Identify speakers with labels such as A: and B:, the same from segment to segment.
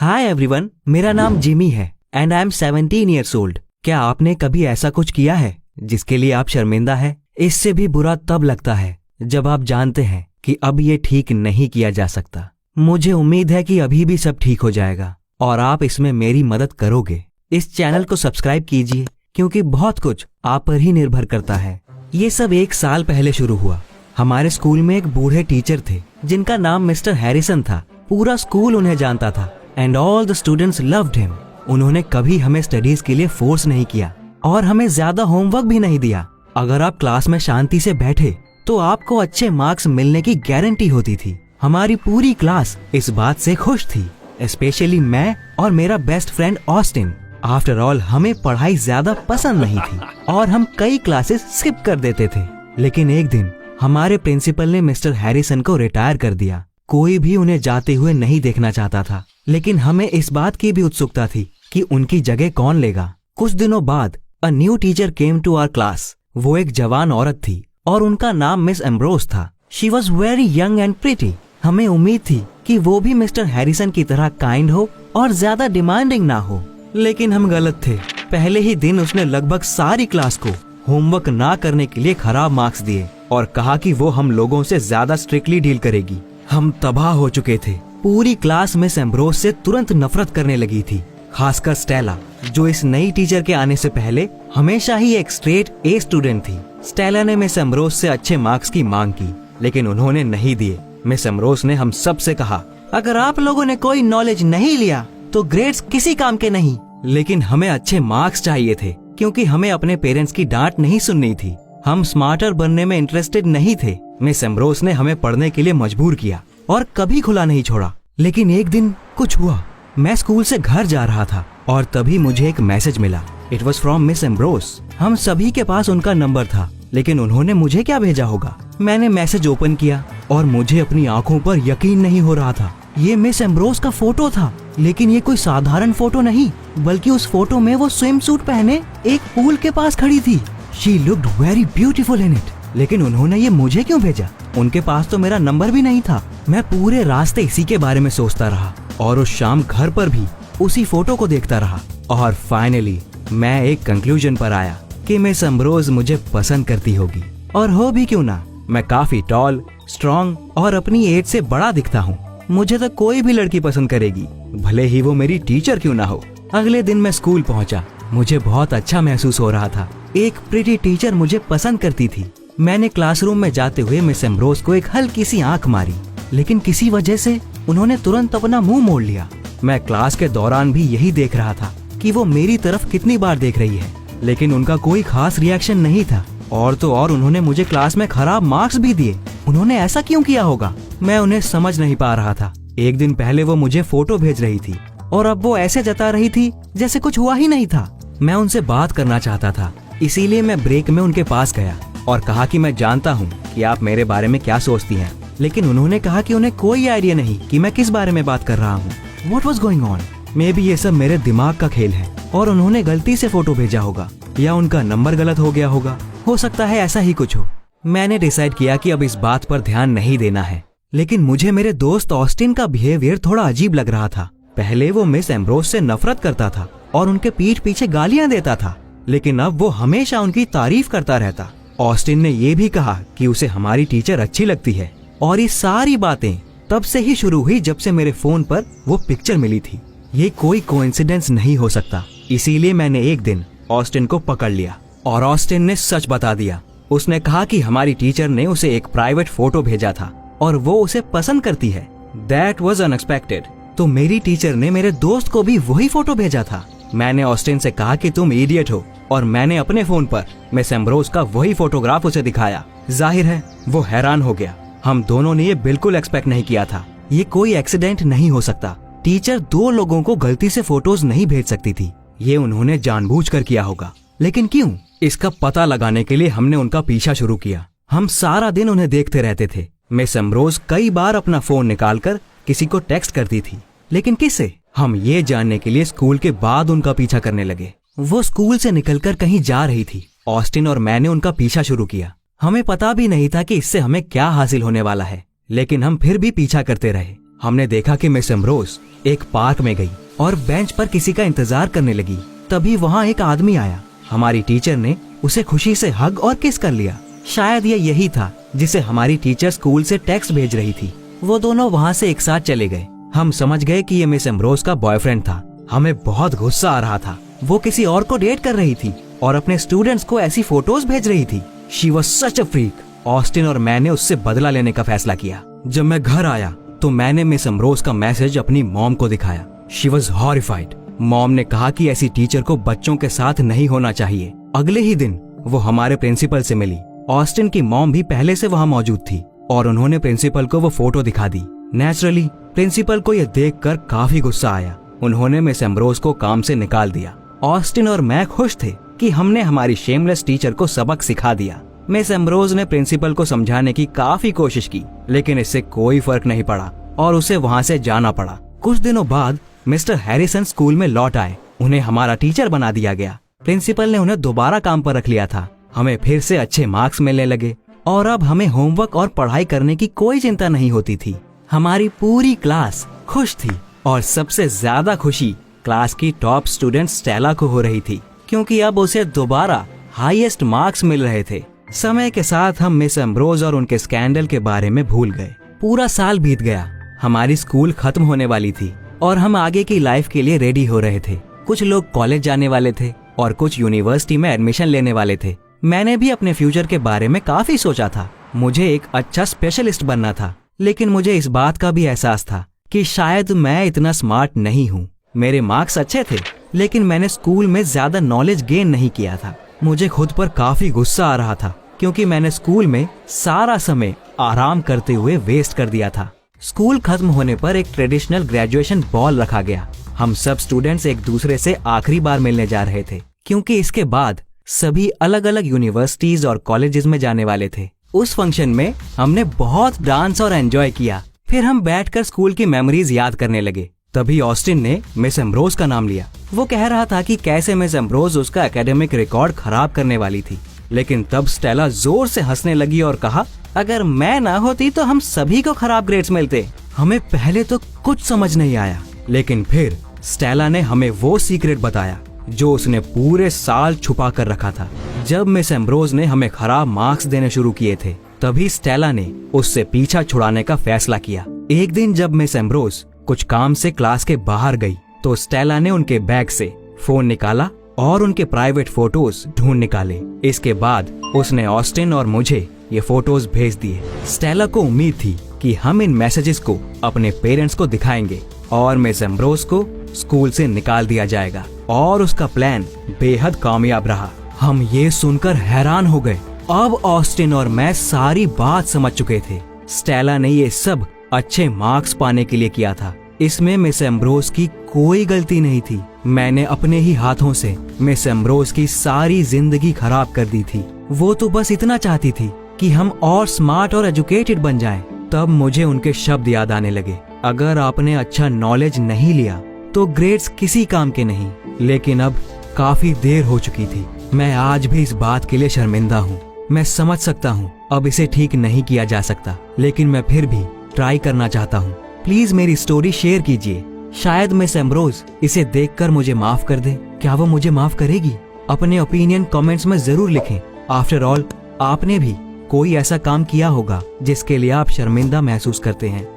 A: Hi everyone, मेरा नाम Jimmy है and I am 17 years old. क्या आपने कभी ऐसा कुछ किया है जिसके लिए आप शर्मिंदा है? इससे भी बुरा तब लगता है जब आप जानते हैं कि अब ये ठीक नहीं किया जा सकता। मुझे उम्मीद है कि अभी भी सब ठीक हो जाएगा और आप इसमें मेरी मदद करोगे। इस चैनल को सब्सक्राइब कीजिए क्योंकि बहुत कुछ आप पर ही निर्भर करता है। ये सब 1 साल पहले शुरू हुआ। हमारे स्कूल में एक बूढ़े टीचर थे जिनका नाम मिस्टर हैरिसन था। पूरा स्कूल उन्हें जानता था and all the students loved him. उन्होंने कभी हमें स्टडीज के लिए फोर्स नहीं किया और हमें ज्यादा होमवर्क भी नहीं दिया। अगर आप क्लास में शांति से बैठे तो आपको अच्छे मार्क्स मिलने की गारंटी होती थी। हमारी पूरी क्लास इस बात से खुश थी, स्पेशली मैं और मेरा best friend Austin. After all हमें पढ़ाई ज्यादा पसंद नहीं थी और हम कई क्लासेस स्किप कर देते थे। लेकिन एक दिन हमारे प्रिंसिपल ने मिस्टर हैरिसन को रिटायर कर दिया। कोई भी उन्हें जाते हुए नहीं देखना चाहता था, लेकिन हमें इस बात की भी उत्सुकता थी कि उनकी जगह कौन लेगा। कुछ दिनों बाद a new teacher came to our class. वो एक जवान औरत थी और उनका नाम मिस एम्ब्रोस था। She was very young and pretty. हमें उम्मीद थी कि वो भी मिस्टर हैरिसन की तरह काइंड हो और ज्यादा डिमांडिंग ना हो, लेकिन हम गलत थे। पहले ही दिन उसने लगभग सारी क्लास को होमवर्क ना करने के लिए खराब मार्क्स दिए और कहा कि वो हम लोगों से ज्यादा स्ट्रिक्टली डील करेगी। हम तबाह हो चुके थे। पूरी क्लास मिस एम्ब्रोस से तुरंत नफरत करने लगी थी, खासकर स्टेला, जो इस नई टीचर के आने से पहले हमेशा ही एक स्ट्रेट ए स्टूडेंट थी। स्टेला ने मिस एम्ब्रोस से अच्छे मार्क्स की मांग की, लेकिन उन्होंने नहीं दिए। मिस एम्ब्रोस ने हम सब से कहा, अगर आप लोगों ने कोई नॉलेज नहीं लिया तो ग्रेड्स किसी काम के नहीं। लेकिन हमें अच्छे मार्क्स चाहिए थे क्योंकि हमें अपने पेरेंट्स की डांट नहीं सुननी थी। हम स्मार्टर बनने में इंटरेस्टेड नहीं थे। मिस एम्ब्रोस ने हमें पढ़ने के लिए मजबूर किया और कभी खुला नहीं छोड़ा। लेकिन एक दिन कुछ हुआ। मैं स्कूल से घर जा रहा था और तभी मुझे एक मैसेज मिला। It was from miss Ambrose. हम सभी के पास उनका नंबर था, लेकिन उन्होंने मुझे क्या भेजा होगा? मैंने मैसेज ओपन किया और मुझे अपनी आंखों पर यकीन नहीं हो रहा था। ये मिस एम्ब्रोस का फोटो था, लेकिन ये कोई साधारण फोटो नहीं, बल्कि उस फोटो में वो स्विम सूट पहने एक पूल के पास खड़ी थी। She looked very beautiful in it. लेकिन उन्होंने ये मुझे क्यों भेजा? उनके पास तो मेरा नंबर भी नहीं था। मैं पूरे रास्ते इसी के बारे में सोचता रहा और उस शाम घर पर भी उसी फोटो को देखता रहा। और फाइनली मैं एक कंक्लूजन पर आया कि मिस एम्ब्रोस मुझे पसंद करती होगी, और हो भी क्यों ना। मैं काफी टॉल, स्ट्रॉन्ग और अपनी एज से बड़ा दिखता हूँ। मुझे तो कोई भी लड़की पसंद करेगी, भले ही वो मेरी टीचर क्यों ना हो। अगले दिन मैं स्कूल पहुंचा। मुझे बहुत अच्छा महसूस हो रहा था। एक प्रिटी टीचर मुझे पसंद करती थी। मैंने क्लासरूम में जाते हुए मिस एम्ब्रोस को एक हल्की सी आंख मारी, लेकिन किसी वजह से उन्होंने तुरंत अपना मुंह मोड़ लिया। मैं क्लास के दौरान भी यही देख रहा था कि वो मेरी तरफ कितनी बार देख रही है, लेकिन उनका कोई खास रिएक्शन नहीं था। और तो और उन्होंने मुझे क्लास में खराब मार्क्स भी दिए। उन्होंने ऐसा क्यों किया होगा? मैं उन्हें समझ नहीं पा रहा था। एक दिन पहले वो मुझे फोटो भेज रही थी और अब वो ऐसे जता रही थी जैसे कुछ हुआ ही नहीं था। मैं उनसे बात करना चाहता था, इसीलिए मैं ब्रेक में उनके पास गया और कहा कि मैं जानता हूँ कि आप मेरे बारे में क्या सोचती हैं। लेकिन उन्होंने कहा कि उन्हें कोई आइडिया नहीं कि मैं किस बारे में बात कर रहा हूँ। What was going on? May be ये सब मेरे दिमाग का खेल है और उन्होंने गलती से फोटो भेजा होगा या उनका नंबर गलत हो गया होगा। हो सकता है ऐसा ही कुछ हो। मैंने डिसाइड किया कि अब इस बात पर ध्यान नहीं देना है। लेकिन मुझे मेरे दोस्त ऑस्टिन का बिहेवियर थोड़ा अजीब लग रहा था। पहले वो मिस एम्ब्रोस से नफरत करता था और उनके पीठ पीछे गालियां देता था, लेकिन अब वो हमेशा उनकी तारीफ करता रहता। ऑस्टिन ने ये भी कहा कि उसे हमारी टीचर अच्छी लगती है और ये सारी बातें तब से ही शुरू हुई जब से मेरे फोन पर वो पिक्चर मिली थी। ये कोई कोइंसिडेंस नहीं हो सकता। इसीलिए मैंने एक दिन ऑस्टिन को पकड़ लिया और ऑस्टिन ने सच बता दिया। उसने कहा कि हमारी टीचर ने उसे एक प्राइवेट फोटो भेजा था और वो उसे पसंद करती है। That was unexpected. तो मेरी टीचर ने मेरे दोस्त को भी वही फोटो भेजा था। मैंने ऑस्टिन से कहा कि तुम इडियट हो और मैंने अपने फोन पर मिस एम्ब्रोस का वही फोटोग्राफ उसे दिखाया। जाहिर है वो हैरान हो गया। हम दोनों ने ये बिल्कुल एक्सपेक्ट नहीं किया था। ये कोई एक्सीडेंट नहीं हो सकता। टीचर 2 लोगों को गलती से फोटोज नहीं भेज सकती थी। ये उन्होंने जानबूझकर किया होगा। लेकिन क्यों? इसका पता लगाने के लिए हमने उनका पीछा शुरू किया। हम सारा दिन उन्हें देखते रहते थे। मिस एम्ब्रोस कई बार अपना फोन निकालकर किसी को टेक्स्ट करती थी, लेकिन किसे? हम ये जानने के लिए स्कूल के बाद उनका पीछा करने लगे। वो स्कूल से निकलकर कहीं जा रही थी। ऑस्टिन और मैंने उनका पीछा शुरू किया। हमें पता भी नहीं था कि इससे हमें क्या हासिल होने वाला है, लेकिन हम फिर भी पीछा करते रहे। हमने देखा कि मिस एम्ब्रोस एक पार्क में गई और बेंच पर किसी का इंतजार करने लगी। तभी वहाँ एक आदमी आया। हमारी टीचर ने उसे खुशी से हग और किस कर लिया। शायद ये यही था जिसे हमारी टीचर स्कूल से टेक्स्ट भेज रही थी। वो दोनों वहाँ से एक साथ चले गए। हम समझ गए कि ये मिस एम्ब्रोस का बॉयफ्रेंड था। हमें बहुत गुस्सा आ रहा था। वो किसी और को डेट कर रही थी और अपने स्टूडेंट्स को ऐसी फोटोज भेज रही थी। She was such a freak. Austin और मैंने उससे बदला लेने का फैसला किया। जब मैं घर आया तो मैंने मिस एम्ब्रोस का मैसेज अपनी मॉम को दिखाया। She was horrified. मॉम ने कहा कि ऐसी टीचर को बच्चों के साथ नहीं होना चाहिए। अगले ही दिन वो हमारे प्रिंसिपल से मिली। ऑस्टिन की मॉम भी पहले से वहाँ मौजूद थी और उन्होंने प्रिंसिपल को वो फोटो दिखा दी। नेचुरली प्रिंसिपल को यह देखकर काफी गुस्सा आया। उन्होंने मिस एम्ब्रोस को काम से निकाल दिया। ऑस्टिन और मैं खुश थे कि हमने हमारी शेमलेस टीचर को सबक सिखा दिया। मिस एम्ब्रोस ने प्रिंसिपल को समझाने की काफी कोशिश की, लेकिन इससे कोई फर्क नहीं पड़ा और उसे वहाँ से जाना पड़ा। कुछ दिनों बाद मिस्टर हैरिसन स्कूल में लौट आए। उन्हें हमारा टीचर बना दिया गया। प्रिंसिपल ने उन्हें दोबारा काम पर रख लिया था। हमें फिर से अच्छे मार्क्स मिलने लगे और अब हमें होमवर्क और पढ़ाई करने की कोई चिंता नहीं होती थी। हमारी पूरी क्लास खुश थी और सबसे ज्यादा खुशी क्लास की टॉप स्टूडेंट स्टेला को हो रही थी, क्योंकि अब उसे दोबारा हाईएस्ट मार्क्स मिल रहे थे। समय के साथ हम मिस एम्ब्रोस और उनके स्कैंडल के बारे में भूल गए। पूरा साल बीत गया। हमारी स्कूल खत्म होने वाली थी और हम आगे की लाइफ के लिए रेडी हो रहे थे। कुछ लोग कॉलेज जाने वाले थे और कुछ यूनिवर्सिटी में एडमिशन लेने वाले थे। मैंने भी अपने फ्यूचर के बारे में काफी सोचा था। मुझे एक अच्छा स्पेशलिस्ट बनना था, लेकिन मुझे इस बात का भी एहसास था कि शायद मैं इतना स्मार्ट नहीं हूँ। मेरे मार्क्स अच्छे थे, लेकिन मैंने स्कूल में ज्यादा नॉलेज गेन नहीं किया था। मुझे खुद पर काफी गुस्सा आ रहा था, क्योंकि मैंने स्कूल में सारा समय आराम करते हुए वेस्ट कर दिया था। स्कूल खत्म होने पर एक ट्रेडिशनल ग्रेजुएशन बॉल रखा गया। हम सब स्टूडेंट्स एक दूसरे से आखिरी बार मिलने जा रहे थे, क्योंकि इसके बाद सभी अलग अलग यूनिवर्सिटीज और कॉलेजेस में जाने वाले थे। उस फंक्शन में हमने बहुत डांस और एंजॉय किया। फिर हम बैठकर स्कूल की मेमोरीज याद करने लगे। तभी ऑस्टिन ने मिस एम्ब्रोस का नाम लिया। वो कह रहा था कि कैसे मिस एम्ब्रोस उसका एकेडमिक रिकॉर्ड खराब करने वाली थी, लेकिन तब स्टेला जोर से हंसने लगी और कहा, अगर मैं ना होती तो हम सभी को खराब ग्रेड्स मिलते। हमें पहले तो कुछ समझ नहीं आया, लेकिन फिर स्टेला ने हमें वो सीक्रेट बताया जो उसने पूरे साल छुपा कर रखा था। जब मिस एम्ब्रोस ने हमें खराब मार्क्स देने शुरू किए थे, तभी स्टेला ने उससे पीछा छुड़ाने का फैसला किया। एक दिन जब मिस एम्ब्रोस कुछ काम से क्लास के बाहर गई, तो स्टेला ने उनके बैग से फोन निकाला और उनके प्राइवेट फोटोज ढूंढ निकाले। इसके बाद उसने ऑस्टिन और मुझे ये फोटोज भेज दिए। स्टेला को उम्मीद थी कि हम इन मैसेजेस को अपने पेरेंट्स को दिखाएंगे और मिस एम्ब्रोस को स्कूल से निकाल दिया जाएगा, और उसका प्लान बेहद कामयाब रहा। हम ये सुनकर हैरान हो गए। अब ऑस्टिन और मैं सारी बात समझ चुके थे। स्टेला ने ये सब अच्छे मार्क्स पाने के लिए किया था। इसमें मिस एम्ब्रोस की कोई गलती नहीं थी। मैंने अपने ही हाथों से मिस एम्ब्रोस की सारी जिंदगी खराब कर दी थी। वो तो बस इतना चाहती थी कि हम और स्मार्ट और एजुकेटेड बन जाएं। तब मुझे उनके शब्द याद आने लगे, अगर आपने अच्छा नॉलेज नहीं लिया तो ग्रेड्स किसी काम के नहीं। लेकिन अब काफी देर हो चुकी थी। मैं आज भी इस बात के लिए शर्मिंदा हूँ। मैं समझ सकता हूँ अब इसे ठीक नहीं किया जा सकता, लेकिन मैं फिर भी ट्राई करना चाहता हूँ। प्लीज मेरी स्टोरी शेयर कीजिए। शायद मिस एम्ब्रोस इसे देखकर मुझे माफ कर दे। क्या वो मुझे माफ करेगी? अपने ओपिनियन कमेंट्स में जरूर लिखें। आफ्टर ऑल, आपने भी कोई ऐसा काम किया होगा जिसके लिए आप शर्मिंदा महसूस करते हैं।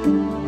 B: thank you